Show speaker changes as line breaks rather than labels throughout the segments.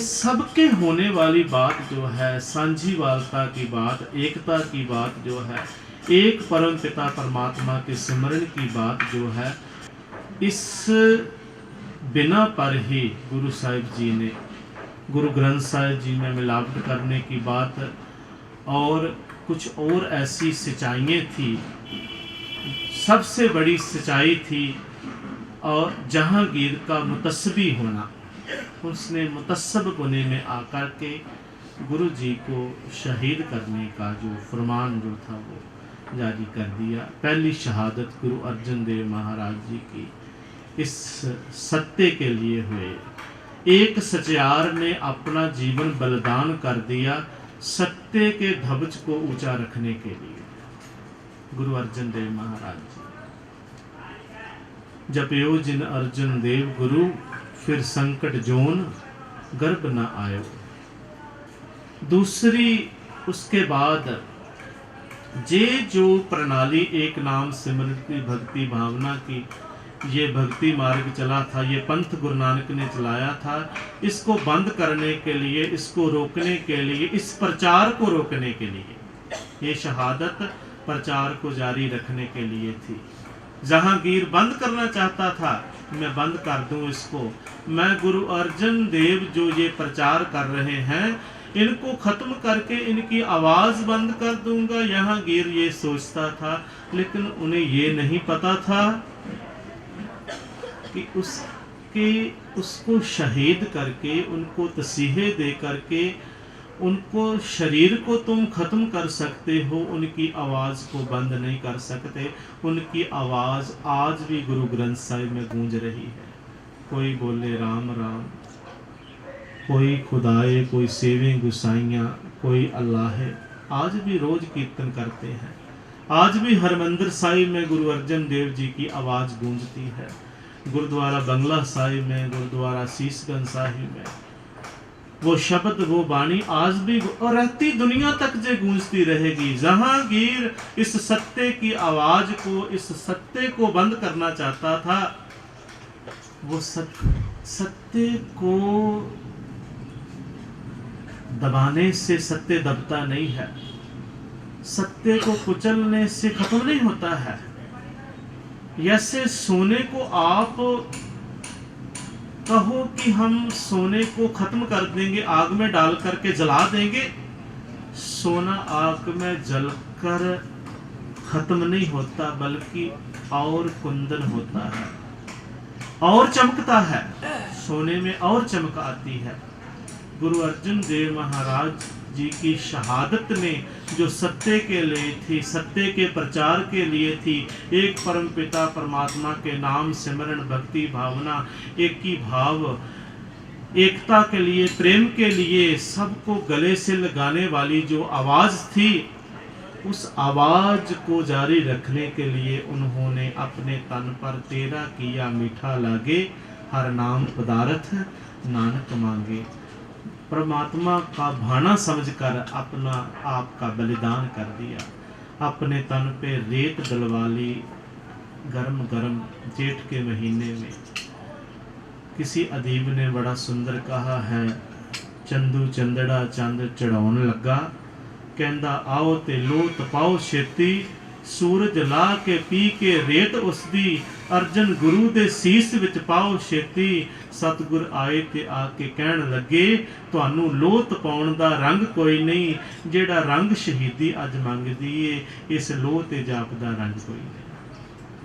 सबके होने वाली बात जो है, सांझीवालता की बात, एकता की बात जो है, एक परम पिता परमात्मा के सिमरन की बात जो है, इस बिना पर ही गुरु साहिब जी ने, गुरु ग्रंथ साहिब जी में मिलावट करने की बात और कुछ और ऐसी सच्चाइयाँ थी। सबसे बड़ी सच्चाई थी और जहांगीर का मुतस्सबी होना। उसने मुतस्सब होने में आकर के गुरु जी को शहीद करने का जो फरमान जो था वो जारी कर दिया। पहली शहादत गुरु अर्जन देव महाराज जी की इस सत्य के लिए हुए। एक सचियार ने अपना जीवन बलिदान कर दिया सत्य के ध्वज को ऊंचा रखने के लिए। गुरु अर्जन देव महाराज जी, जपयो जिन अर्जन देव गुरु, फिर संकट जोन गर्भ न आयो। दूसरी उसके बाद जे जो प्रणाली एक नाम सिमरन की भक्ति भावना की, ये भक्ति मार्ग चला था, ये पंथ गुरु नानक ने चलाया था। इसको बंद करने के लिए, इसको रोकने के लिए, इस प्रचार को रोकने के लिए, ये शहादत प्रचार को जारी रखने के लिए थी। जहांगीर बंद करना चाहता था, मैं बंद कर दूं इसको, मैं गुरु अर्जन देव जो ये प्रचार कर रहे हैं इनको खत्म करके इनकी आवाज बंद कर दूंगा। जहांगीर ये सोचता था, लेकिन उन्हें ये नहीं पता था कि उसको शहीद करके, उनको तसीहे दे करके, उनको शरीर को तुम खत्म कर सकते हो, उनकी आवाज़ को बंद नहीं कर सकते। उनकी आवाज़ आज भी गुरु ग्रंथ साहिब में गूंज रही है। कोई बोले राम राम, कोई खुदाए, कोई सेवे गुसाइयाँ, कोई अल्लाह है। आज भी रोज़ कीर्तन करते हैं। आज भी हरमंदिर साहिब में गुरु अर्जन देव जी की आवाज़ गूंजती है। गुरुद्वारा बंगला साहिब में, गुरुद्वारा शीशगंज साहिब में वो शब्द, वो बाणी आज भी और रहती दुनिया तक जे गूंजती रहेगी। जहांगीर इस सत्य की आवाज को, इस सत्य को बंद करना चाहता था। वो सत्य को दबाने से सत्य दबता नहीं है, सत्य को कुचलने से खत्म नहीं होता है। जैसे सोने को आप कहो कि हम सोने को खत्म कर देंगे, आग में डाल करके जला देंगे, सोना आग में जलकर खत्म नहीं होता, बल्कि और कुंदन होता है और चमकता है। सोने में और चमक आती है। गुरु अर्जन देव महाराज जी की शहादत ने जो सत्य के लिए थी, सत्य के प्रचार के लिए थी, एक परम पिता परमात्मा के नाम सिमरन भक्ति भावना, एक ही भाव, एकता के लिए, प्रेम के लिए, सबको गले से लगाने वाली जो आवाज़ थी, उस आवाज़ को जारी रखने के लिए उन्होंने अपने तन पर तेरा किया मीठा लागे, हर नाम पदार्थ नानक मांगे। परमात्मा का भाना समझकर अपना आप का बलिदान कर दिया। अपने तन पे रेत डलवा ली गरम गरम जेठ के महीने में। किसी अदीब ने बड़ा सुंदर कहा है, चंदू चंदड़ा चंद चढ़ाउन लगा, कहंदा आओ ते लो तपाओ छेती, सूरज ला के पी के रेत उसदी, अर्जन गुरु दे सीस विच पाओ छेती। सतगुर आए ते आके कहन लगे, तुहानू लोह तपाउण दा रंग कोई नहीं, जेड़ा रंग शहीदी अज मंगदी है, इस लोह ते जापदा रंग कोई नहीं।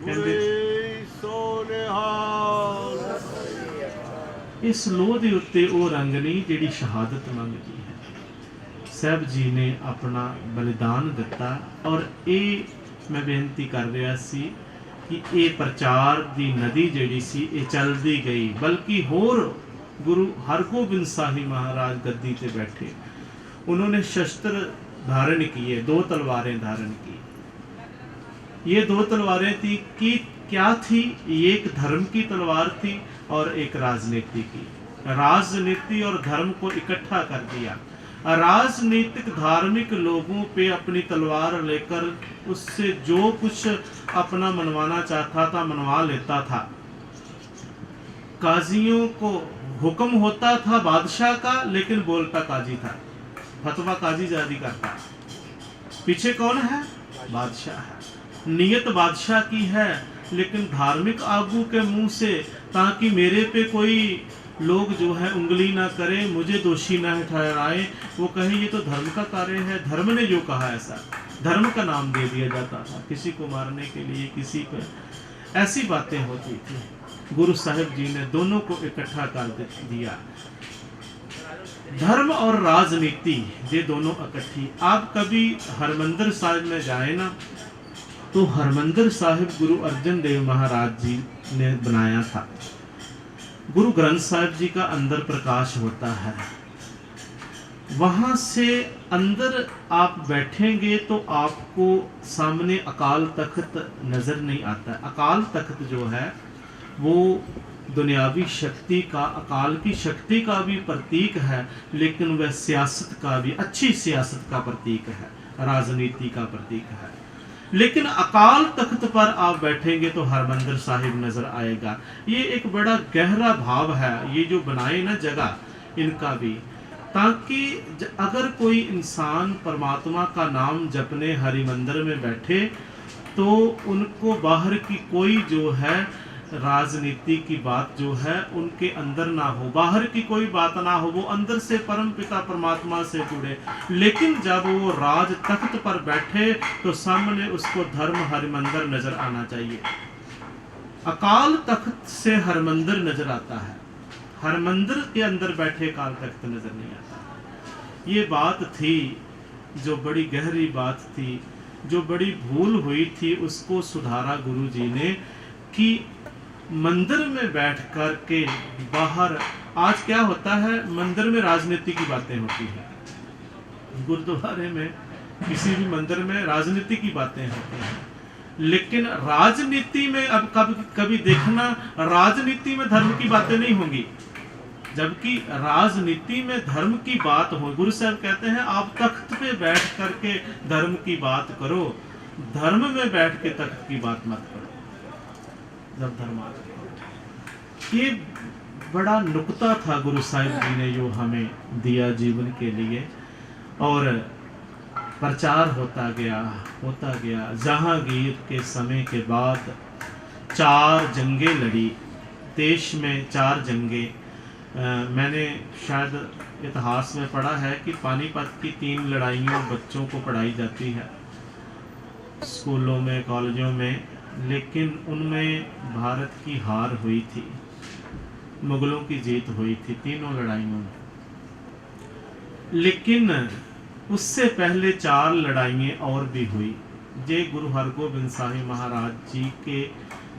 कहंदे इस लोह दे उत्ते ओ रंग नहीं जेड़ी शहादत मंगदी है। साहब जी ने अपना बलिदान दिता। और ये मैं बेनती कर रहा सी कि ये प्रचार दी नदी जिहड़ी सी ये चलती गई, बल्कि होर गुरु हरगोबिंद साहिब महाराज गद्दी ते बैठे, उन्होंने शस्त्र धारण किए, 2 तलवारें धारण की। ये 2 तलवारें थी कि क्या थी? एक धर्म की तलवार थी और एक राजनीति की। राजनीति और धर्म को इकट्ठा कर दिया। राजनीतिक धार्मिक लोगों पे अपनी तलवार लेकर उससे जो कुछ अपना मनवाना चाहता था मनवा लेता था। काजियों को हुक्म होता था बादशाह का, लेकिन बोलता काजी था। फतवा काजी जारी करता, पीछे कौन है? बादशाह है। नियत बादशाह की है, लेकिन धार्मिक आगू के मुंह से, ताकि मेरे पे कोई लोग जो है उंगली ना करे, मुझे दोषी ना ठहराए, वो कहे ये तो धर्म का कार्य है, धर्म ने जो कहा ऐसा, धर्म का नाम दे दिया जाता था किसी को मारने के लिए, किसी पे ऐसी बातें होती थी। गुरु साहिब जी ने दोनों को इकट्ठा कर दिया, धर्म और राजनीति ये दोनों इकट्ठी। आप कभी हरमंदिर साहिब में जाए ना, तो हरमंदिर साहिब गुरु अर्जन देव महाराज जी ने बनाया था। गुरु ग्रंथ साहिब जी का अंदर प्रकाश होता है, वहां से अंदर आप बैठेंगे तो आपको सामने अकाल तख्त नजर नहीं आता। अकाल तख्त जो है वो दुनियावी शक्ति का, अकाल की शक्ति का भी प्रतीक है, लेकिन वह सियासत का भी, अच्छी सियासत का प्रतीक है, राजनीति का प्रतीक है। लेकिन अकाल तख्त पर आप बैठेंगे तो हरमंदिर साहिब नजर आएगा। ये एक बड़ा गहरा भाव है, ये जो बनाए ना जगह इनका भी, ताकि अगर कोई इंसान परमात्मा का नाम जपने हरिमंदिर में बैठे तो उनको बाहर की कोई जो है राजनीति की बात जो है उनके अंदर ना हो, बाहर की कोई बात ना हो, वो अंदर से परम पिता परमात्मा से जुड़े। लेकिन जब वो राज तख्त पर बैठे तो सामने उसको धर्म हरिमंदिर नजर आना चाहिए। अकाल तख्त से हरमंदिर नजर आता है, हरमंदिर के अंदर बैठे काल तख्त नजर नहीं आता। ये बात थी जो बड़ी गहरी बात थी, जो बड़ी भूल हुई थी, उसको सुधारा गुरु जी ने कि मंदिर में बैठ कर के बाहर, आज क्या होता है मंदिर में राजनीति की बातें होती है, गुरुद्वारे में किसी भी मंदिर में राजनीति की बातें होती हैं। लेकिन राजनीति में अब कभी देखना, राजनीति में धर्म की बातें नहीं होंगी, जबकि राजनीति में धर्म की बात हो। गुरु साहब कहते हैं आप तख्त पे बैठ करके धर्म की बात करो, धर्म में बैठ के तख्त की बात मत करो। जब धर्म, ये बड़ा नुक्ता था गुरु साहिब जी ने जो हमें दिया जीवन के लिए, और प्रचार होता गया। जहांगीर के समय के बाद 4 जंगें लड़ी, देश में 4 जंगें। मैंने शायद इतिहास में पढ़ा है कि पानीपत की 3 लड़ाइयों बच्चों को पढ़ाई जाती है स्कूलों में, कॉलेजों में, लेकिन उनमें भारत की हार हुई थी, मुगलों की जीत हुई थी तीनों लड़ाइयों में। लेकिन उससे पहले 4 लड़ाइयाँ और भी हुई। जे गुरु हरगोबिंद साहिब महाराज जी के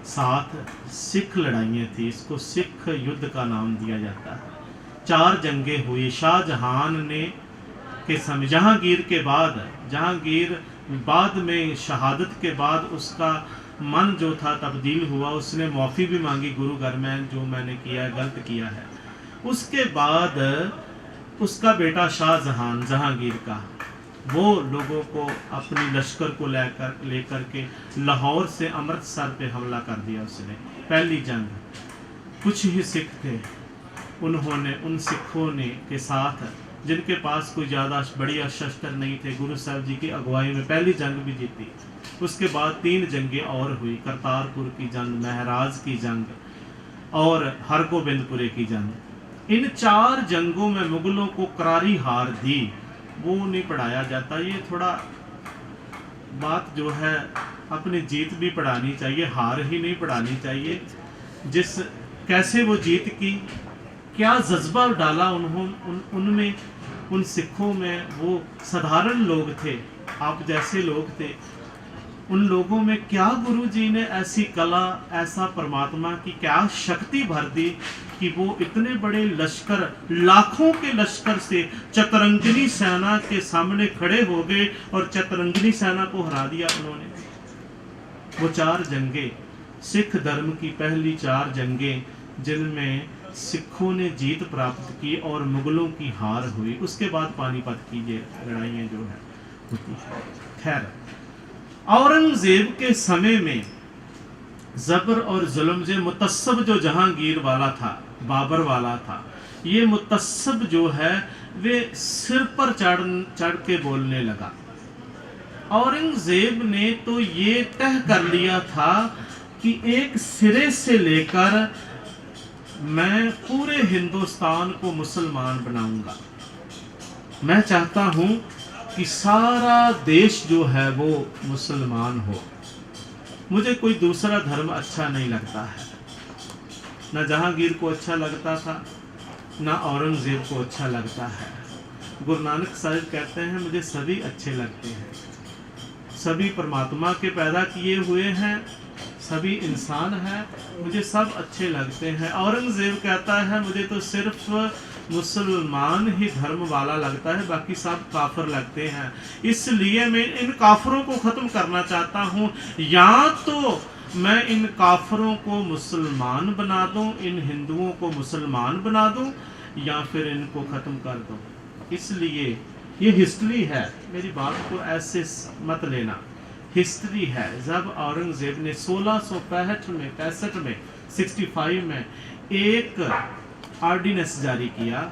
साथ सिख लड़ाइयाँ थी, इसको सिख युद्ध का नाम दिया जाता है। 4 जंगें हुई। शाहजहान ने के समय, जहांगीर के बाद, जहांगीर बाद में शहादत के बाद उसका मन जो था तब्दील हुआ, उसने माफ़ी भी मांगी, गुरु घर में जो मैंने किया है गलत किया है। उसके बाद उसका बेटा शाहजहान, जहांगीर का, वो लोगों को अपनी लश्कर को लेकर के लाहौर से अमृतसर पे हमला कर दिया उसने। पहली जंग, कुछ ही सिख थे, उन्होंने उन सिखों ने के साथ, जिनके पास कोई ज़्यादा बढ़िया शस्त्र नहीं थे, गुरु साहब जी की अगुवाई में पहली जंग भी जीती। उसके बाद 3 जंगें और हुई, करतारपुर की जंग, महराज की जंग और हरगोबिंदपुरे की जंग। इन 4 जंगों में मुगलों को करारी हार दी, वो नहीं पढ़ाया जाता। ये थोड़ा बात जो है अपनी जीत भी पढ़ानी चाहिए, हार ही नहीं पढ़ानी चाहिए। जिस कैसे वो जीत की, क्या जज्बा डाला उनमें, उन सिखों में, वो साधारण लोग थे, आप जैसे लोग थे, उन लोगों में क्या गुरु जी ने ऐसी कला, ऐसा परमात्मा की क्या शक्ति भर दी कि वो इतने बड़े लश्कर, लाखों के लश्कर से चतरंगिनी सेना के सामने खड़े हो गए और चतरंगिनी सेना को हरा दिया उन्होंने। वो 4 जंगें, सिख धर्म की पहली 4 जंगें, जिनमें सिखों ने जीत प्राप्त की और मुगलों की हार हुई। उसके बाद पानीपत की ये लड़ाइयाँ जो है होती है। खैर, औरंगजेब के समय में जबर और जुल्म, जो मुतस्सब जो जहांगीर वाला था, बाबर वाला था। ये मुतस्सब जो है वे सिर पर चढ़ के बोलने लगा। औरंगजेब ने तो ये तय कर लिया था कि एक सिरे से लेकर मैं पूरे हिंदुस्तान को मुसलमान बनाऊंगा। मैं चाहता हूं कि सारा देश जो है वो मुसलमान हो। मुझे कोई दूसरा धर्म अच्छा नहीं लगता है। ना जहांगीर को अच्छा लगता था, ना औरंगजेब को अच्छा लगता है। गुरु नानक साहिब कहते हैं मुझे सभी अच्छे लगते हैं, सभी परमात्मा के पैदा किए हुए हैं, सभी इंसान हैं, मुझे सब अच्छे लगते हैं। औरंगजेब कहता है मुझे तो सिर्फ मुसलमान ही धर्म वाला लगता है, बाकी सब काफिर लगते हैं। इसलिए मैं इन काफिरों को ख़त्म करना चाहता हूँ। या तो मैं इन काफिरों को मुसलमान बना दूँ, इन हिंदुओं को मुसलमान बना दूँ, या फिर इनको ख़त्म कर दूँ। इसलिए ये हिस्ट्री है, मेरी बात को ऐसे मत लेना, हिस्ट्री है। जब औरंगजेब ने 1665 में 65 में एक ऑर्डिनेंस जारी किया,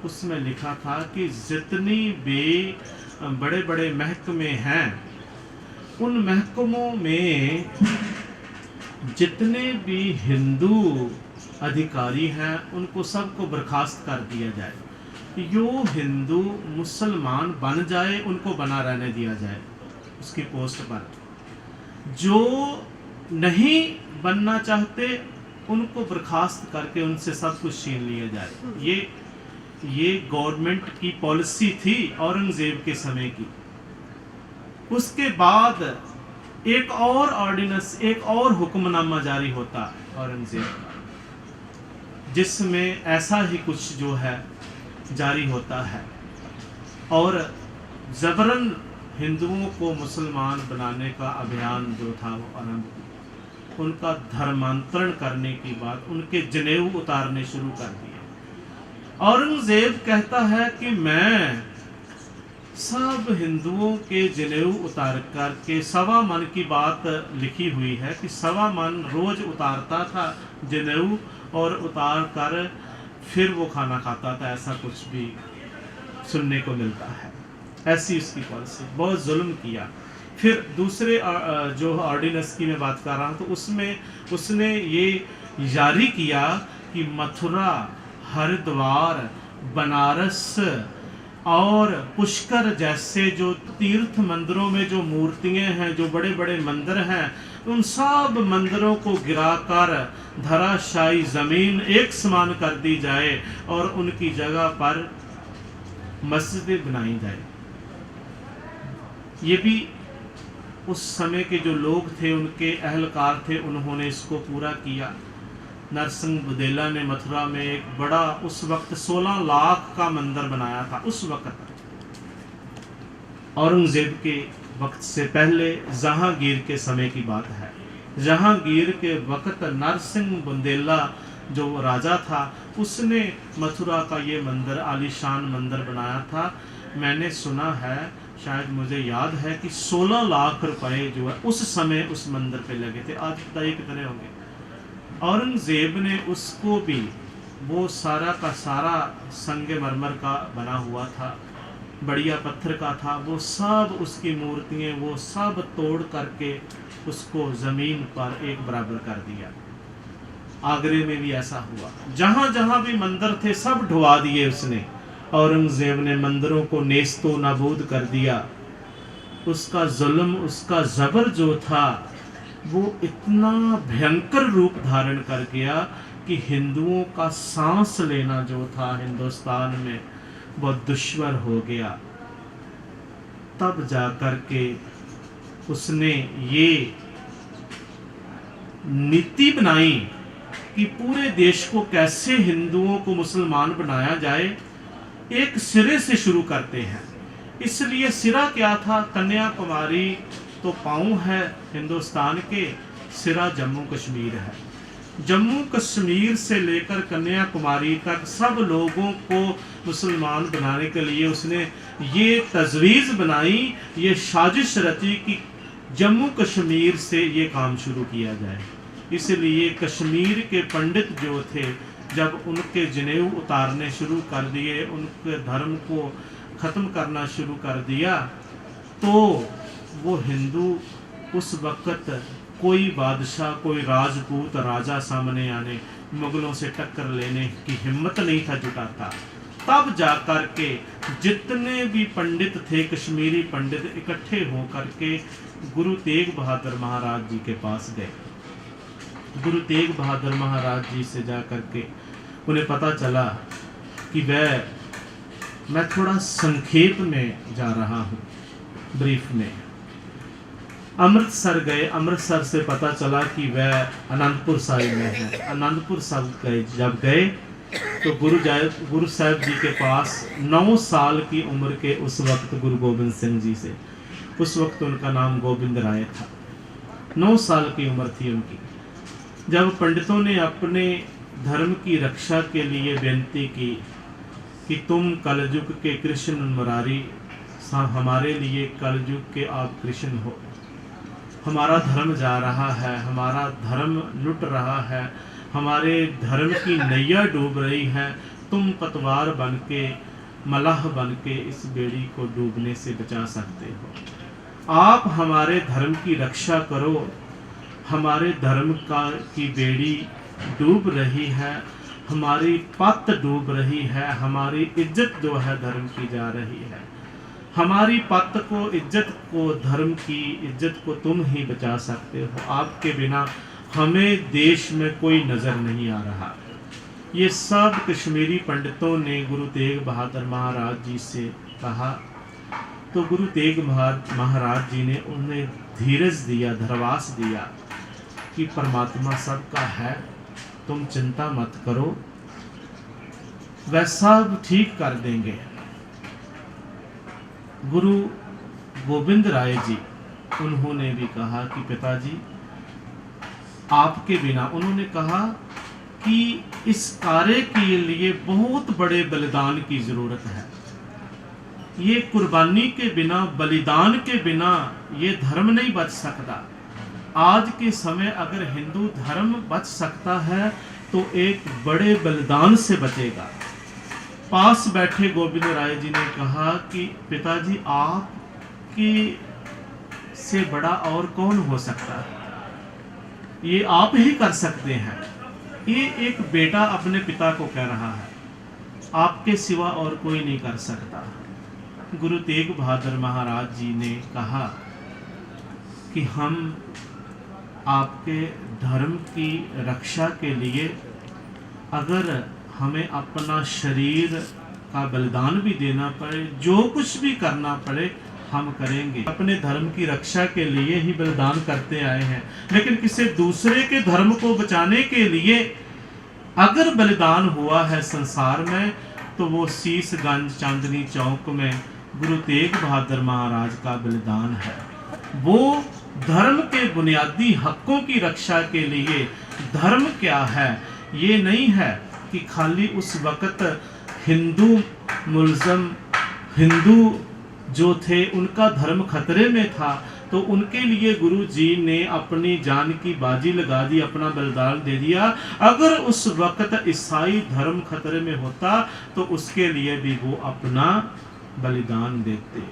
उसमें लिखा था कि जितनी भी बड़े बड़े महकमे हैं, उन महकमों में जितने भी हिंदू अधिकारी हैं उनको सबको बर्खास्त कर दिया जाए। जो हिंदू मुसलमान बन जाए उनको बना रहने दिया जाए उसकी पोस्ट पर। जो नहीं बनना चाहते उनको बर्खास्त करके उनसे सब कुछ छीन लिया जाए। ये गवर्नमेंट की पॉलिसी थी औरंगजेब के समय की। उसके बाद एक और ऑर्डिनेंस, एक और हुक्मनामा जारी होता औरंगजेब का, जिसमें ऐसा ही कुछ जो है जारी होता है और जबरन हिंदुओं को मुसलमान बनाने का अभियान जो था वो आरंभ किया। उनका धर्मांतरण करने की बात, उनके जनेऊ उतारने शुरू कर दिए। औरंगजेब कहता है कि मैं सब हिंदुओं के जनेऊ उतार करके, 1.25 मन की बात लिखी हुई है कि 1.25 मन रोज उतारता था जनेऊ, और उतार कर फिर वो खाना खाता था। ऐसा कुछ भी सुनने को मिलता है। ऐसी उसकी पॉलिसी, बहुत जुल्म किया। फिर दूसरे जो ऑर्डिनेंस की मैं बात कर रहा हूँ, तो उसमें उसने ये जारी किया कि मथुरा, हरिद्वार, बनारस और पुष्कर जैसे जो तीर्थ मंदिरों में जो मूर्तियां हैं, जो बड़े बड़े मंदिर हैं, उन सब मंदिरों को गिराकर धराशायी जमीन एक समान कर दी जाए और उनकी जगह पर मस्जिदें बनाई जाए। ये भी उस समय के जो लोग थे, उनके अहलकार थे, उन्होंने इसको पूरा किया। नरसिंह बुदेला ने मथुरा में एक बड़ा, उस वक्त 16 लाख का मंदिर बनाया था। उस वक्त औरंगजेब के वक्त से पहले जहांगीर के समय की बात है। जहांगीर के वक्त नरसिंह बुंदेला जो राजा था, उसने मथुरा का ये मंदिर, आलीशान मंदिर बनाया था। मैंने सुना है, शायद मुझे याद है कि 16 लाख रुपए जो है उस समय उस मंदिर पे लगे थे। आज बताइए कितने होंगे। औरंगजेब ने उसको भी, वो सारा का सारा संगमरमर का बना हुआ था, बढ़िया पत्थर का था, वो सब उसकी मूर्तियाँ वो सब तोड़ करके उसको ज़मीन पर एक बराबर कर दिया। आगरे में भी ऐसा हुआ, जहाँ जहाँ भी मंदिर थे सब ढुआ दिए उसने। औरंगजेब ने मंदिरों को नेस्तो नाबूद कर दिया। उसका जुल्म, उसका जबर जो था वो इतना भयंकर रूप धारण कर गया कि हिंदुओं का सांस लेना जो था हिंदुस्तान में बहुत दुश्वार हो गया। तब जाकर के उसने ये नीति बनाई कि पूरे देश को कैसे हिंदुओं को मुसलमान बनाया जाए। एक सिरे से शुरू करते हैं। इसलिए सिरा क्या था? कन्याकुमारी तो पाँव है हिंदुस्तान के, सिरा जम्मू कश्मीर है। जम्मू कश्मीर से लेकर कन्याकुमारी तक सब लोगों को मुसलमान बनाने के लिए उसने ये तजवीज़ बनाई, ये साजिश रची कि जम्मू कश्मीर से ये काम शुरू किया जाए। इसलिए कश्मीर के पंडित जो थे जब उनके जनेऊ उतारने शुरू कर दिए, उनके धर्म को ख़त्म करना शुरू कर दिया, तो वो हिंदू उस वक़्त कोई बादशाह, कोई राजपूत राजा सामने आने, मुगलों से टक्कर लेने की हिम्मत नहीं था जुटाता। तब जाकर के जितने भी पंडित थे, कश्मीरी पंडित, इकट्ठे होकर के गुरु तेग बहादुर महाराज जी के पास गए। गुरु तेग बहादुर महाराज जी से जाकर के उन्हें पता चला कि मैं थोड़ा संक्षेप में जा रहा हूँ, ब्रीफ में। अमृतसर गए, अमृतसर से पता चला कि वह आनंदपुर साहिब में है। आनंदपुर साहिब गए, जब गए तो गुरु साहिब जी के पास 9 साल की उम्र के उस वक्त गुरु गोबिंद सिंह जी से, उस वक्त उनका नाम गोविंद राय था, 9 साल की उम्र थी उनकी। जब पंडितों ने अपने धर्म की रक्षा के लिए बेनती की कि तुम कलयुग के कृष्ण मुरारी, हमारे लिए कलयुग के आप कृष्ण हो, हमारा धर्म जा रहा है, हमारा धर्म लुट रहा है, हमारे धर्म की नैया डूब रही है, तुम पतवार बन के, मलाह बन के इस बेड़ी को डूबने से बचा सकते हो। आप हमारे धर्म की रक्षा करो, हमारे धर्म की बेड़ी डूब रही है, हमारी पत डूब रही है, हमारी इज्जत जो है धर्म की जा रही है, हमारी पत को, इज्जत को, धर्म की इज्जत को तुम ही बचा सकते हो, आपके बिना हमें देश में कोई नज़र नहीं आ रहा। ये सब कश्मीरी पंडितों ने गुरु तेग बहादुर महाराज जी से कहा, तो गुरु तेग महाराज जी ने उन्हें धीरज दिया, धरवास दिया कि परमात्मा सबका है, तुम चिंता मत करो, वह सब ठीक कर देंगे। गुरु गोविंद राय जी, उन्होंने भी कहा कि पिताजी आपके बिना, उन्होंने कहा कि इस कार्य के लिए बहुत बड़े बलिदान की ज़रूरत है, ये कुर्बानी के बिना, बलिदान के बिना ये धर्म नहीं बच सकता। आज के समय अगर हिंदू धर्म बच सकता है तो एक बड़े बलिदान से बचेगा। पास बैठे गोविंद राय जी ने कहा कि पिताजी आपके से बड़ा और कौन हो सकता है, ये आप ही कर सकते हैं। ये एक बेटा अपने पिता को कह रहा है, आपके सिवा और कोई नहीं कर सकता। गुरु तेग बहादुर महाराज जी ने कहा कि हम आपके धर्म की रक्षा के लिए अगर हमें अपना शरीर का बलिदान भी देना पड़े, जो कुछ भी करना पड़े हम करेंगे। अपने धर्म की रक्षा के लिए ही बलिदान करते आए हैं, लेकिन किसी दूसरे के धर्म को बचाने के लिए अगर बलिदान हुआ है संसार में तो वो शीशगंज चांदनी चौक में गुरु तेग बहादुर महाराज का बलिदान है। वो धर्म के बुनियादी हकों की रक्षा के लिए, धर्म क्या है ये नहीं है कि खाली उस वक़्त हिंदू मुल्ज़म, हिंदू जो थे उनका धर्म खतरे में था तो उनके लिए गुरु जी ने अपनी जान की बाजी लगा दी, अपना बलिदान दे दिया। अगर उस वक़्त ईसाई धर्म खतरे में होता तो उसके लिए भी वो अपना बलिदान देते।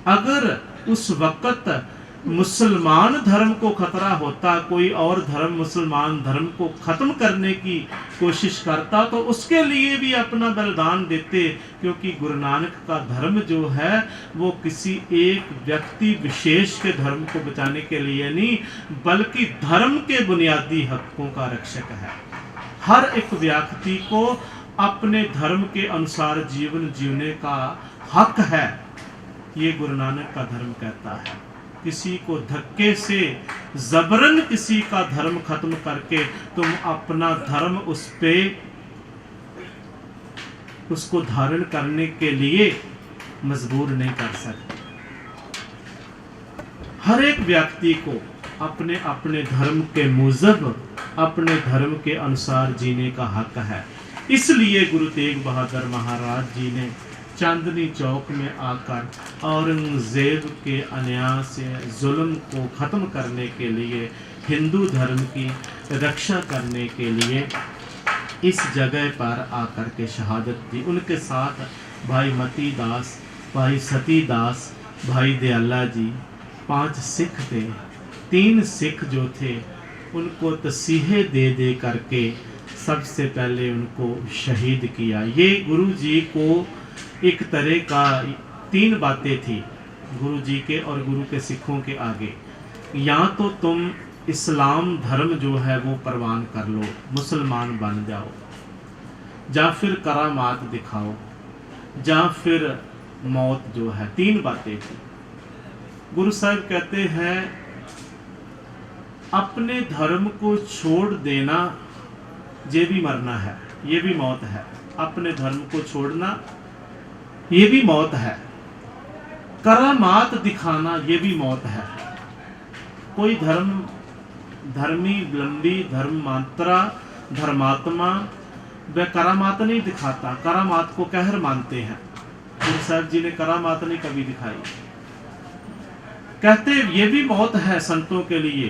अगर उस वक़्त मुसलमान धर्म को खतरा होता, कोई और धर्म मुसलमान धर्म को ख़त्म करने की कोशिश करता तो उसके लिए भी अपना बलिदान देते, क्योंकि गुरु नानक का धर्म जो है वो किसी एक व्यक्ति विशेष के धर्म को बचाने के लिए नहीं, बल्कि धर्म के बुनियादी हकों का रक्षक है। हर एक व्यक्ति को अपने धर्म के अनुसार जीवन जीने का हक है, ये गुरु नानक का धर्म कहता है। किसी को धक्के से जबरन किसी का धर्म खत्म करके तुम अपना धर्म उस पे उसको धारण करने के लिए मजबूर नहीं कर सकते। हर एक व्यक्ति को अपने अपने धर्म के मुजब, अपने धर्म के अनुसार जीने का हक है। इसलिए गुरु तेग बहादुर महाराज जी ने चांदनी चौक में आकर औरंगजेब के अन्याय से, जुल्म को ख़त्म करने के लिए, हिंदू धर्म की रक्षा करने के लिए इस जगह पर आकर के शहादत दी। उनके साथ भाई मती दास, भाई सती दास, भाई दयाला जी, 5 सिख थे। 3 सिख जो थे उनको तसीहे दे दे करके सबसे पहले उनको शहीद किया। ये गुरु जी को एक तरह का 3 बातें थी गुरु जी के और गुरु के सिखों के आगे। या तो तुम इस्लाम धर्म जो है वो परवान कर लो, मुसलमान बन जाओ, या फिर करामात दिखाओ, या फिर मौत जो है। 3 बातें थी। गुरु साहब कहते हैं अपने धर्म को छोड़ देना ये भी मरना है, ये भी मौत है। अपने धर्म को छोड़ना ये भी मौत है। करामात दिखाना ये भी मौत है। कोई धर्मी लंबी धर्मांतरा धर्मात्मा वह करामात नहीं दिखाता, करामात को कहर मानते हैं। गुरु साहब जी ने करामात नहीं कभी दिखाई। कहते ये भी मौत है संतों के लिए,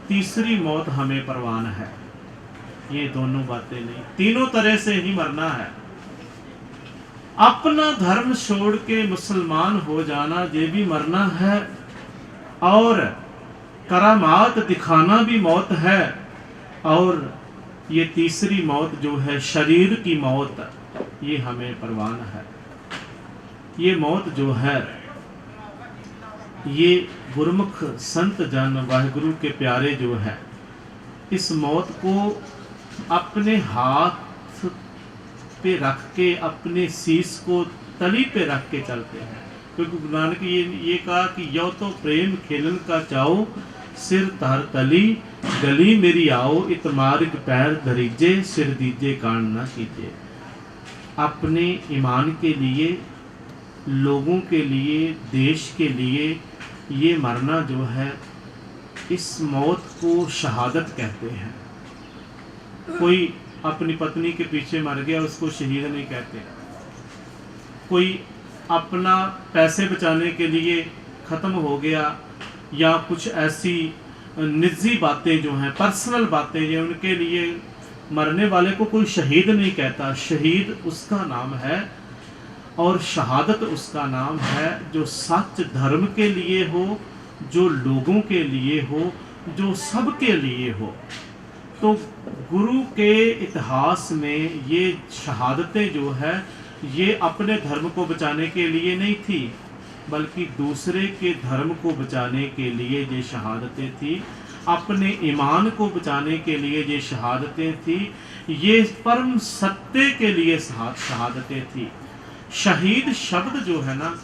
तीसरी मौत हमें परवान है। ये दोनों बातें नहीं, तीनों तरह से ही मरना है। अपना धर्म छोड़ के मुसलमान हो जाना ये भी मरना है, और करामात दिखाना भी मौत है, और ये तीसरी मौत जो है शरीर की मौत, ये हमें परवान है। ये मौत जो है ये गुरमुख संत जन वाहिगुरु के प्यारे जो है इस मौत को अपने हाथ पे रख के, अपने शीश को तली पे रख के चलते हैं। क्योंकि गुरु नानक ये कहा कि यो तो प्रेम खेलन का चाओ, सिर धर तली गली मेरी आओ, इत मार्ग पैर धरीजे, सिर दीजे कांड न कीजिए। अपने ईमान के लिए, लोगों के लिए, देश के लिए ये मरना जो है, इस मौत को शहादत कहते हैं। कोई अपनी पत्नी के पीछे मर गया उसको शहीद नहीं कहते। कोई अपना पैसे बचाने के लिए ख़त्म हो गया, या कुछ ऐसी निजी बातें जो हैं, पर्सनल बातें जो उनके लिए मरने वाले को कोई शहीद नहीं कहता। शहीद उसका नाम है और शहादत उसका नाम है जो सच धर्म के लिए हो, जो लोगों के लिए हो, जो सबके लिए हो। तो गुरु के इतिहास में ये शहादतें जो है ये अपने धर्म को बचाने के लिए नहीं थी, बल्कि दूसरे के धर्म को बचाने के लिए ये शहादतें थी। अपने ईमान को बचाने के लिए ये शहादतें थी। ये परम सत्य के लिए शहादतें थी। शहीद शब्द जो है ना,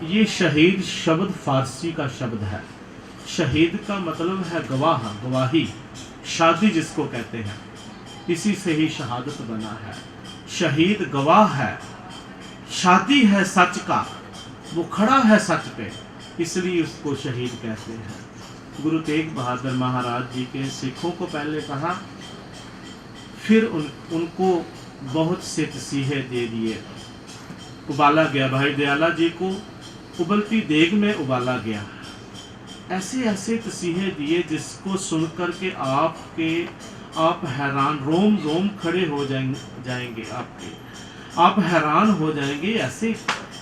ये शहीद शब्द फारसी का शब्द है। शहीद का मतलब है गवाह, गवाही, शादी जिसको कहते हैं, इसी से ही शहादत बना है। शहीद गवाह है, शादी है सच का, वो खड़ा है सच पे, इसलिए उसको शहीद कहते हैं। गुरु तेग बहादुर महाराज जी के सिखों को पहले कहा, फिर उनको बहुत से तसीहे दे दिए। उबाला गया, भाई दयाला जी को उबलती देग में उबाला गया। ऐसे ऐसे तसीहे दिए जिसको सुनकर के आप हैरान, रोम रोम खड़े हो जाएंगे आपके, आप हैरान हो जाएंगे। ऐसे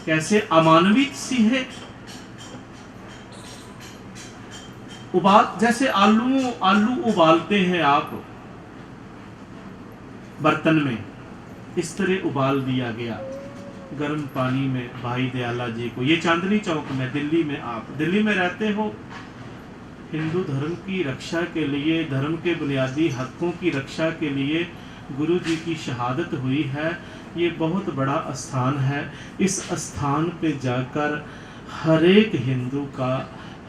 कैसे अमानवीय तसीहे। जैसे आलू उबालते हैं आप बर्तन में, इस तरह उबाल दिया गया गर्म पानी में भाई दयाला जी को। ये चांदनी चौक में दिल्ली में, आप दिल्ली में रहते हो। हिंदू धर्म की रक्षा के लिए, धर्म के बुनियादी हकों की रक्षा के लिए गुरु जी की शहादत हुई है। ये बहुत बड़ा स्थान है। इस स्थान पे जाकर हर एक हिंदू का,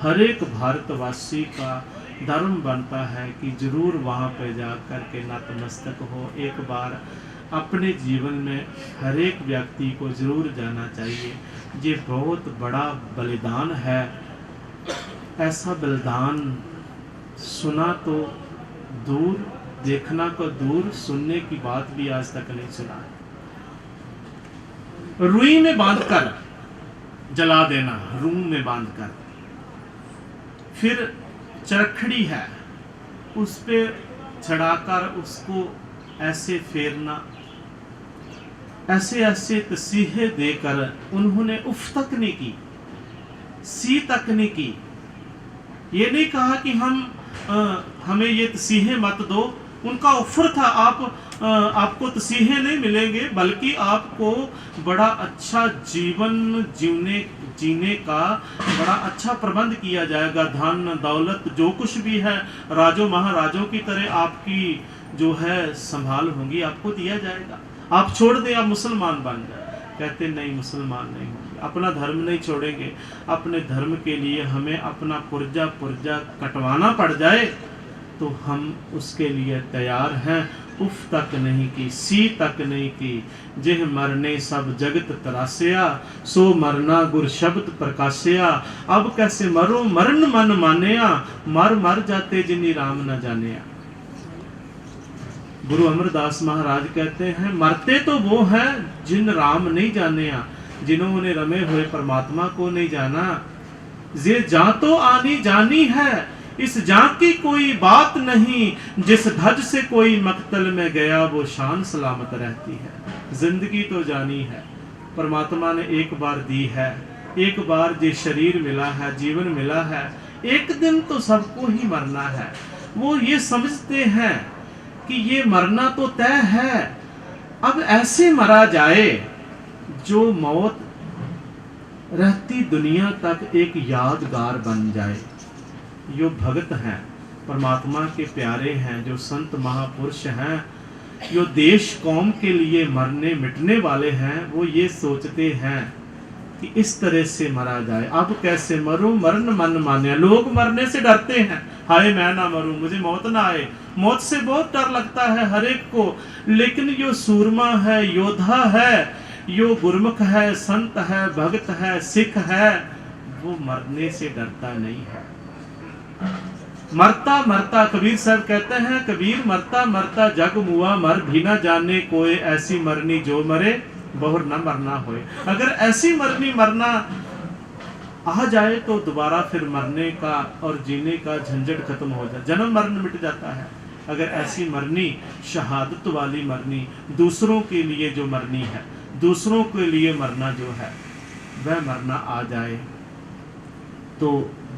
हर एक भारतवासी का धर्म बनता है कि जरूर वहाँ पे जा कर के नतमस्तक हो। एक बार अपने जीवन में हर एक व्यक्ति को जरूर जाना चाहिए। ये बहुत बड़ा बलिदान है। ऐसा बलिदान सुना तो दूर, देखना को दूर, सुनने की बात भी आज तक नहीं सुना है। रुई में बांधकर जला देना, रूम में बांधकर। फिर चरखड़ी है, उस पे चढ़ाकर उसको ऐसे फेरना, ऐसे ऐसे तसीहे देकर उन्होंने उफ तक नहीं की, सी तक नहीं की। ये नहीं कहा कि हमें ये तसीहे मत दो। उनका ऑफर था, आपको तसीहे नहीं मिलेंगे, बल्कि आपको बड़ा अच्छा जीवन जीने का बड़ा अच्छा प्रबंध किया जाएगा। धन दौलत जो कुछ भी है, राजों महाराजों की तरह आपकी जो है संभाल होंगी, आपको दिया जाएगा। आप छोड़ दें, आप मुसलमान बन जाए। कहते नहीं, मुसलमान नहीं होंगे, अपना धर्म नहीं छोड़ेंगे। अपने धर्म के लिए हमें अपना पुर्जा कटवाना पड़ जाए तो हम उसके लिए तैयार हैं। उफ तक नहीं की, सी तक नहीं की। जिह मरने सब जगत तरासिया, सो मरना गुर शब्द प्रकाशिया। अब कैसे मरो मरण मन मानिया, मर जाते जिन्हीं राम न जानिया। गुरु अमरदास महाराज कहते हैं, मरते तो वो हैं जिन राम नहीं जानिया, जिन्होंने रमे हुए परमात्मा को नहीं जाना। ये जां तो आनी जानी है, इस जां की कोई बात नहीं। जिस धज से कोई मकतल में गया, वो शान सलामत रहती है। जिंदगी तो जानी है, परमात्मा ने एक बार दी है। एक बार जो शरीर मिला है, जीवन मिला है, एक दिन तो सबको ही मरना है। वो ये समझते हैं कि ये मरना तो तय है। अब ऐसे मरा जाए जो मौत रहती दुनिया तक एक यादगार बन जाए। जो भगत हैं, परमात्मा के प्यारे हैं, जो संत महापुरुष हैं, जो देश कौम के लिए मरने मिटने वाले हैं, वो ये सोचते हैं कि इस तरह से मरा जाए। अब कैसे मरूं, मरण मन मान्या। लोग मरने से डरते हैं, हाय मैं ना मरूं, मुझे मौत ना आए। मौत से बहुत डर लगता है हर एक को, लेकिन जो सूरमा है, योद्धा है, जो गुरमुख है, संत है, भक्त है, सिख है, वो मरने से डरता नहीं है। मरता मरता, कबीर साहब कहते हैं, कबीर मरता मरता जग मुआ, मर भी ना जाने कोई, ऐसी मरनी जो मरे बहुर न मरना होए। अगर ऐसी मरना आ जाए तो दोबारा फिर मरने का और जीने का झंझट खत्म हो जाए, जन्म मरण मिट जाता है। अगर ऐसी मरनी, शहादत वाली मरनी, दूसरों के लिए जो मरनी है, दूसरों के लिए मरना जो है, वह मरना आ जाए तो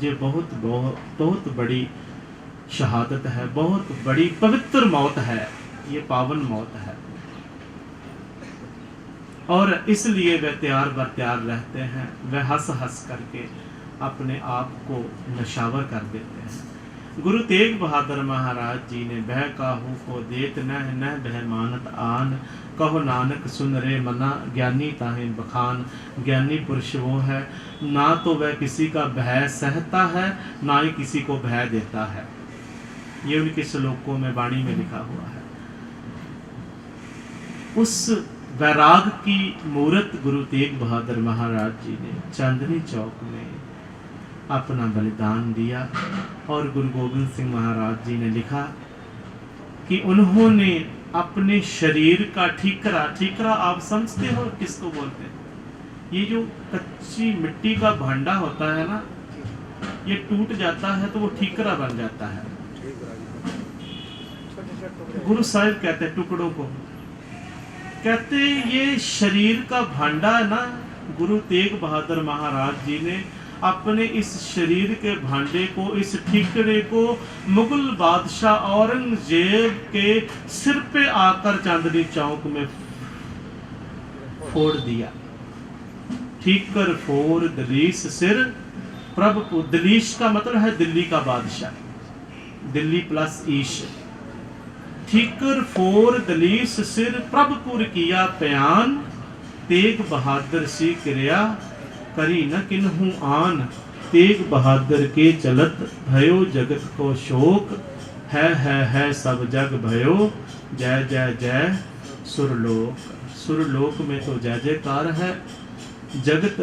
ये बहुत बहुत बहुत बड़ी शहादत है, बहुत बड़ी पवित्र मौत है, ये पावन मौत है। और इसलिए वे तैयार बर तैयार रहते हैं। वे हंस हंस करके अपने आप को नशावर कर देते हैं। गुरु तेग बहादुर महाराज जी ने बह काहू को देत नह बह मानत आन, कहो नानक सुन रे मना, ज्ञानी ताहे बखान। ज्ञानी पुरुष वो है, ना तो वह किसी का भय सहता है, ना ही किसी को भय देता है। ये उनके श्लोकों में, वाणी में लिखा हुआ है। उस वैराग की मूर्त गुरु तेग बहादुर महाराज जी ने चांदनी चौक में अपना बलिदान दिया। और गुरु गोविंद सिंह महाराज जी ने लिखा कि उन्होंने अपने शरीर का ठीकरा आप समझते हो किसको बोलते हैं? ये जो कच्ची मिट्टी का भांडा होता है ना, ये टूट जाता है तो वो ठीकरा बन जाता है। गुरु साहिब कहते हैं टुकड़ों को, कहते ये शरीर का भांडा है ना, गुरु तेग बहादुर महाराज जी ने अपने इस शरीर के भांडे को, इस ठीकरे को मुगल बादशाह औरंगजेब के सिर पे आकर चांदनी चौक में फोड़ दिया। ठीकर फोड़ दलीस सिर प्रभु। दलीश का मतलब है दिल्ली का बादशाह, दिल्ली प्लस ईश। ठीकर फोर दलीस सिर प्रभपुर किया प्यान, तेग बहादुर सी क्रिया करी न किन्हू आन। तेग बहादुर के चलत भयो जगत को शोक, है सब जग भयो जय जय जय सुरलोक। सुरलोक में तो जय जयकार है, जगत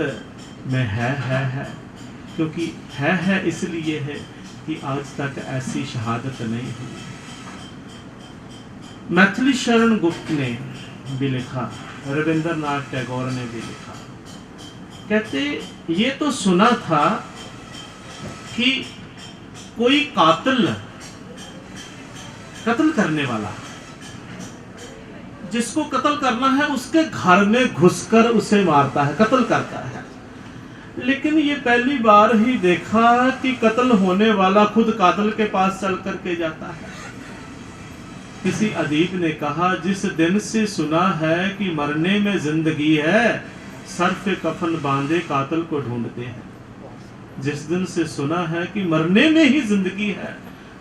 में है, क्योंकि है इसलिए है कि आज तक ऐसी शहादत नहीं हुई। मैथिली शरण गुप्त ने भी लिखा, रविंद्रनाथ टैगोर ने भी लिखा, कहते ये तो सुना था कि कोई कत्ल करने वाला जिसको कत्ल करना है उसके घर में घुसकर उसे मारता है, कत्ल करता है। लेकिन ये पहली बार ही देखा कि कत्ल होने वाला खुद कातिल के पास चल करके जाता है। किसी अदीब ने कहा, जिस दिन से सुना है कि मरने में जिंदगी है, सर पे कफन बांधे कातिल को ढूंढते हैं। जिस दिन से सुना है कि मरने में ही जिंदगी है,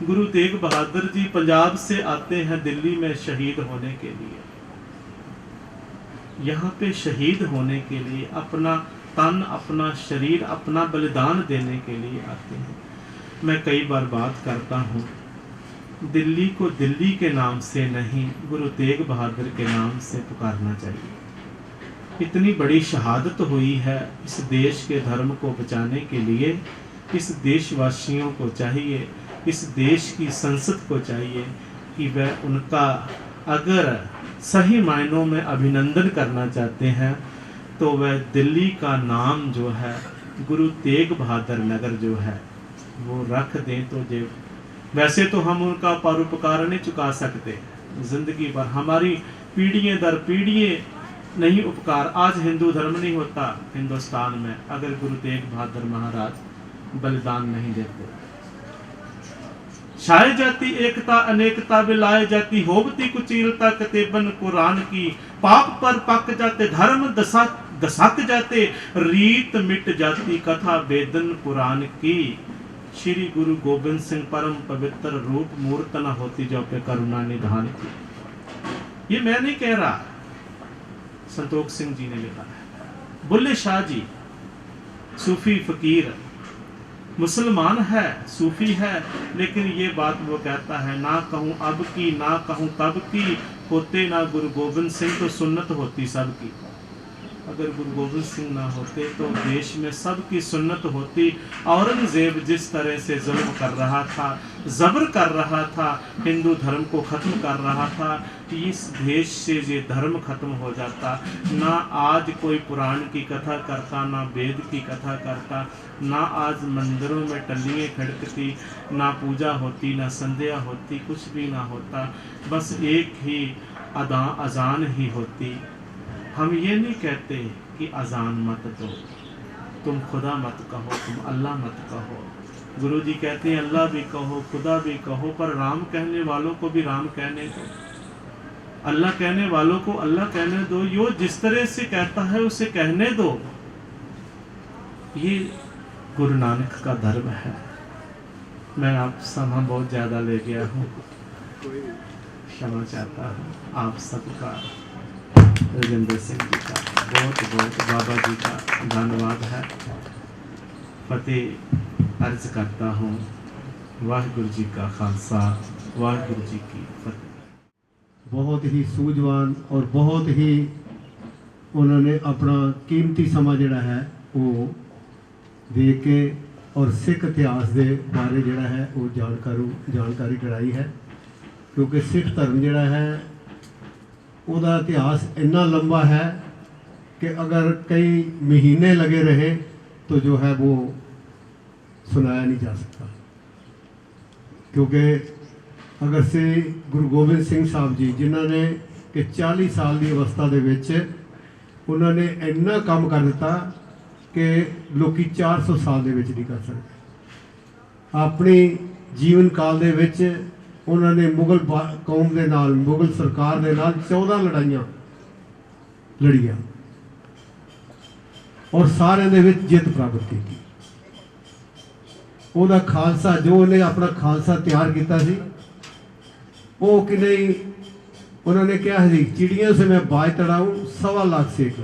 गुरु तेग बहादुर जी पंजाब से आते हैं दिल्ली में शहीद होने के लिए। यहाँ पे शहीद होने के लिए अपना तन, अपना शरीर, अपना बलिदान देने के लिए आते हैं। मैं कई बार बात करता हूँ, दिल्ली को दिल्ली के नाम से नहीं, गुरु तेग बहादुर के नाम से पुकारना चाहिए। इतनी बड़ी शहादत हुई है इस देश के धर्म को बचाने के लिए। इस देशवासियों को चाहिए, इस देश की संसद को चाहिए कि वह उनका अगर सही मायनों में अभिनंदन करना चाहते हैं तो वह दिल्ली का नाम जो है गुरु तेग बहादुर नगर जो है वो रख दें। तो जो वैसे तो हम उनका परोपकार नहीं चुका सकते जिंदगी भर, हमारी पीढ़ियां दर पीढ़ियां नहीं उपकार। आज हिंदू धर्म नहीं होता हिंदुस्तान में अगर गुरु तेग बहादुर महाराज बलिदान नहीं देते। छाए जाती एकता अनेकता बिलाए जाती, होबती कुचीलता कतेबन कुरान की। पाप पर पक जाते धर्म दसक जाते, रीत मिट जाती कथा वेदन पुराण की। श्री गुरु गोबिंद सिंह परम पवित्र रूप मूर्त न होती जो पे करुणा निधान की। ये मैं नहीं कह रहा, संतोख सिंह जी ने लिखा है। बुल्ले शाह जी सूफी फकीर मुसलमान है, सूफी है, लेकिन ये बात वो कहता है, ना कहूँ अब की ना कहूँ तब की, होते ना गुरु गोबिंद सिंह तो सुन्नत होती सबकी। अगर गुरु गोबिंद सिंह ना होते तो देश में सबकी सुन्नत होती। औरंगजेब जिस तरह से जुल्म कर रहा था, जबर कर रहा था, हिंदू धर्म को ख़त्म कर रहा था, इस देश से ये धर्म खत्म हो जाता। ना आज कोई पुराण की कथा करता, ना वेद की कथा करता, ना आज मंदिरों में टल्लियाँ खड़कती, ना पूजा होती, ना संध्या होती, कुछ भी ना होता, बस एक ही अजान ही होती। हम ये नहीं कहते कि अजान मत दो, तुम खुदा मत कहो, तुम अल्लाह मत कहो। गुरु जी कहते हैं अल्लाह भी कहो, खुदा भी कहो, पर राम कहने वालों को भी राम कहने दो, अल्लाह कहने वालों को अल्लाह कहने दो। यो जिस तरह से कहता है उसे कहने दो। ये गुरु नानक का धर्म है। मैं आप समय बहुत ज़्यादा ले गया हूँ, क्षमा चाहता हूँ आप सबका, राजेंद्र सिंह जी का बहुत बहुत, बाबा जी का धन्यवाद है। फतेह अर्ज करता हूँ। वाहिगुरु जी का खालसा, वाहिगुरु जी की फतेह।
बहुत ही सूझवान और बहुत ही उन्होंने अपना कीमती समा जिहड़ा है वो दे के और सिख इतिहास के बारे जिहड़ा है वो जानकारी कराई है। क्योंकि सिख धर्म जिहड़ा है उसका इतिहास इतना लंबा है कि अगर कई महीने लगे रहे तो जो है वो सुनाया नहीं जा सकता। क्योंकि अगर से गुरु गोबिंद सिंह साहब जी जिन्होंने कि 40 साल की अवस्था दे विच उन्होंने इन्ना काम कर दिता कि लोग 400 साल दे विच नहीं कर सकते। अपनी जीवन काल दे विच उन्होंने मुगल कौम के नाल, मुगल सरकार के नाल 14 लड़ाइयाँ लड़िया और सारे दे विच जित प्राप्त की। ਉਹਦਾ खालसा जो उन्हें अपना खालसा तैयार किया सी वो कि नहीं, उन्होंने कहा जी चिड़ियों से मैं बाज तड़ाऊं 1.25 लाख सेक।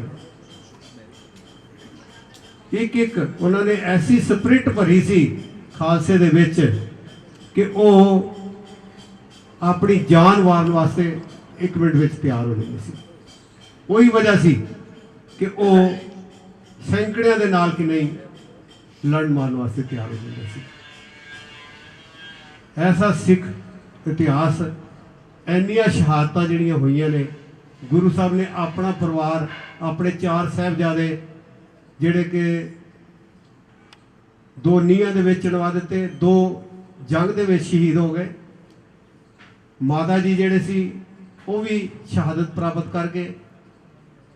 एक एक उन्होंने ऐसी स्प्रिट भरी सी खालसे दे विच कि वो अपनी जान मारन वास्ते 1 मिनट में तैयार हो जाती सी। वही वजह सी कि वो सैकड़ियां दे नाल कि नहीं लड़न मारन वास्ते तैयार हो जाते सी। ऐसा सिख इतिहास इन्नियां शहादतां जिहड़ियां होईयां ने, गुरु साहब ने अपना परिवार, अपने 4 साहिबजादे जिहड़े कि 2 नीहां दे विच चुनवा दिते, 2 जंग दे विच शहीद हो गए। माता जी जिहड़े सी वो भी शहादत प्राप्त करके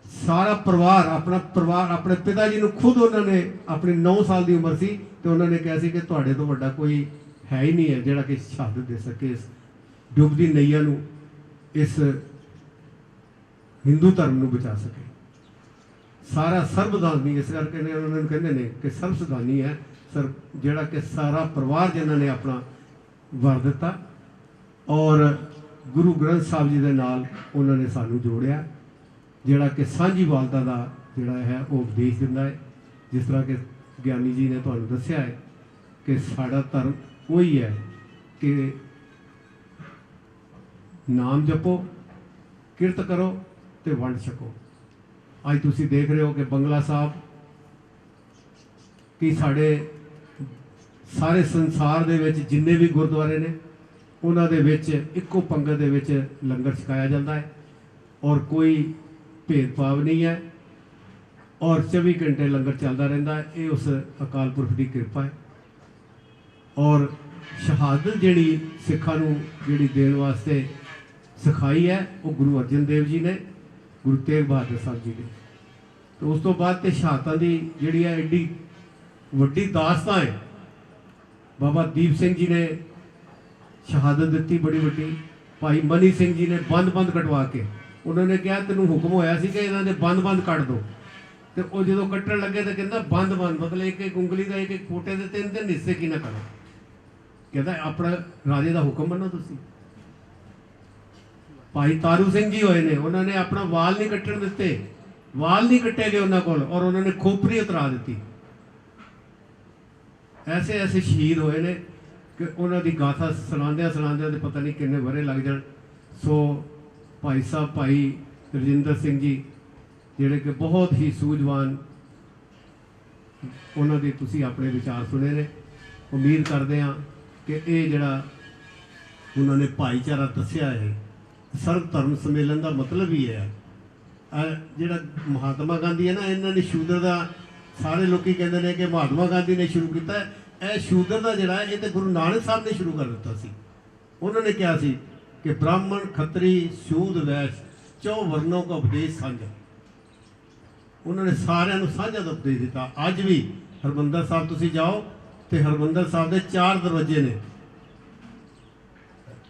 सारा परिवार अपने पिता जी ने खुद उन्होंने अपनी 9 साल की उम्र सी तो उन्होंने कहा सी कि तुहाडे तो वड्डा कोई है ही नहीं है जिहड़ा कि शहादत दे सके इस डुबदी नैया नूं, इस हिंदू धर्म नूं बचा सके। सारा सर्वदानी इस करके उन्होंने कहते हैं कि सर्वसदानी है सर, जिहड़ा कि सारा परिवार जिन्होंने अपना वर दिता और गुरु ग्रंथ साहब जी के नाल उन्होंने सानू जोड़िया, जिहड़ा कि सांझी वालता का जिहड़ा है वो उपदेश दिंदा है। जिस तरह के ज्ञानी जी ने तुहानू दस्सिया है कि साडा धर्म वही है कि नाम जपो, किरत करो तो वंड छको। अज तुसी देख रहे हो कि बंगला साहब कि साढ़े सारे संसार दे विच जिन्ने भी गुरुद्वारे ने उन्हां दे विच इक्को पंगत दे विच लंगर छकाया जाता है और कोई भेदभाव नहीं है और 24 घंटे लंगर चलता रहता है। ये उस अकाल पुरख की कृपा है। और शहादत जिहड़ी सिखां नूं जिहड़ी देण वास्ते सिखाई है वो गुरु अर्जन देव जी ने, गुरु तेग बहादुर साहब जी ने। तो उस तो बाद तो शहादतां दी जिहड़ी है एडी वड्डी दास्तां है। बाबा दीप सिंह जी ने शहादत दी बड़ी वड्डी। भाई मनी सिंह जी ने बंद कटवा के उन्होंने कहा तेनों हुक्म होया सी कि इन्हां दे बंद कट दो, तो वो जो कट्टण लगे तो कहता बंद मतलब एक उंगली का एक फुटे के 3 हिस्से की ना करो। कहता अपना राजे का हुक्म मनो तुसी। भाई तारू सिंह जी होए ने, उन्होंने अपना वाल नहीं कट्टण दिते, वाल नहीं कट्टे गए उन्होंने कोल और उन्होंने खोपरी उतरा दी। ऐसे ऐसे शहीद होए ने कि उन्होंने गाथा सुनांदे तो पता नहीं किन्ने वरे लग जान। सो भाई साहब भाई रजिंदर सिंह जी जिहड़े कि बहुत ही सूझवान, उन्होंने तुसी अपने विचार सुने ने। उम्मीद करते हैं कि ये जिहड़ा उन्होंने भाईचारा दस्सिया है, सर्व धर्म सम्मेलन का मतलब ही है। जिहड़ा महात्मा गांधी है ना, इन्होंने शूद्र का सारे लोग कहते हैं कि महात्मा गांधी ने शुरू किया, यह शूद्र का जिहड़ा है ये तो गुरु नानक साहब ने शुरू कर दिता सी। उन्होंने कहा सी कि ब्राह्मण खत्री शूद वैश्य 4 वर्णों का उपदेश साझा। उन्होंने सारिਆਂ ਨੂੰ ਸਾਂਝਾ ਦਾ उपदेश दिता। अज भी हरमंदर साहब तुसी जाओ तो हरमंदर साहब के 4 दरवाजे ने।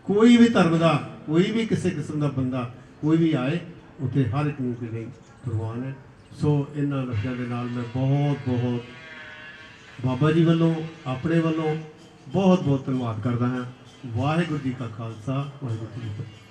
कोई भी धर्म का कोई भी किसी किस्म का बंदा कोई भी आए उत्थे हर एक के लिए प्रवान है। सो इन्हां लफ्ज़ां दे नाल मैं बहुत बहुत बाबा जी वालों अपने वालों बहुत बहुत धन्यवाद करता हाँ। वाहिगुरू जी का खालसा वाहिगुरू जी की फतेह।